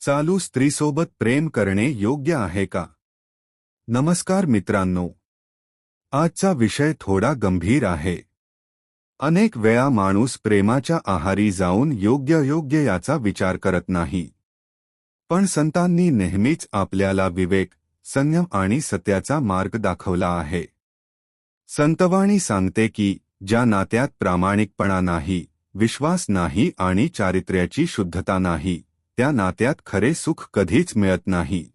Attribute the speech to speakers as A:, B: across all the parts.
A: चालू स्त्रीसोबत प्रेम करणे योग्य आहे का? नमस्कार मित्रांनो, आजचा विषय थोडा गंभीर आहे. अनेक वेळा माणूस प्रेमाच्या आहारी जाऊन योग्य याचा विचार करत नाही. पण संतांनी नेहमीच आपल्याला विवेक, संयम आणि सत्याचा मार्ग दाखवला आहे. संतवाणी सांगते की ज्या नात्यात प्रामाणिकपणा नाही, विश्वास नाही आणि चारित्र्याची शुद्धता नाही, त्या नात्यात खरे सुख कधीच मिळत नाही.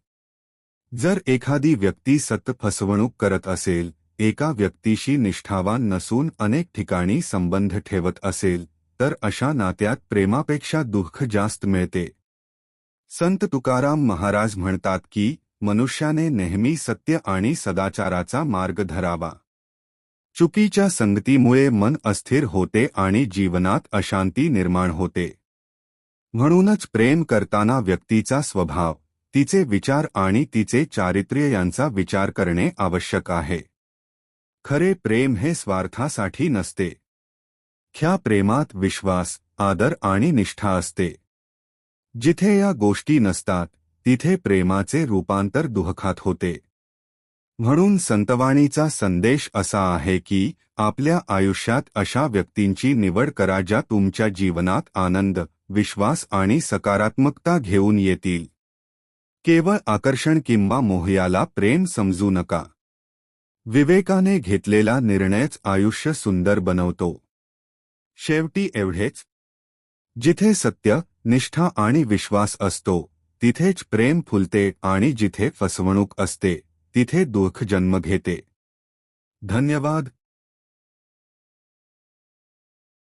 A: जर एखादी व्यक्ती सतत फसवणूक करत असेल, एका व्यक्तीशी निष्ठावान नसून अनेक ठिकाणी संबंध ठेवत असेल, तर अशा नात्यात प्रेमापेक्षा दुःख जास्त मिळते. संत तुकाराम महाराज म्हणतात की मनुष्याने नेहमी सत्य आणि सदाचाराचा मार्ग धरावा. चुकीच्या संगतीमुळे मन अस्थिर होते आणि जीवनात अशांती निर्माण होते. म्हणूनच प्रेम करताना व्यक्तीचा स्वभाव, तिचे विचार आणि तिचे चारित्र्य यांचा विचार करणे आवश्यक आहे. खरे प्रेम हे स्वार्थासाठी नसते. ह्या प्रेमात विश्वास, आदर आणि निष्ठा असते. जिथे या गोष्टी नसतात, तिथे प्रेमाचे रूपांतर दुःखात होते. म्हणून संतवाणीचा संदेश असा आहे की आपल्या आयुष्यात अशा व्यक्तींची निवड करा ज्या तुमच्या जीवनात आनंद, विश्वास आणि सकारात्मकता घेऊन येतील. केवळ आकर्षण किंवा मोहाला प्रेम समजू नका. विवेकाने घेतलेला निर्णयच आयुष्य सुंदर बनवतो. शेवटी एवढेच, जिथे सत्य, निष्ठा आणि विश्वास असतो, तिथेच प्रेम फुलते आणि जिथे फसवणूक असते, तिथे दुःख जन्म घेते. धन्यवाद.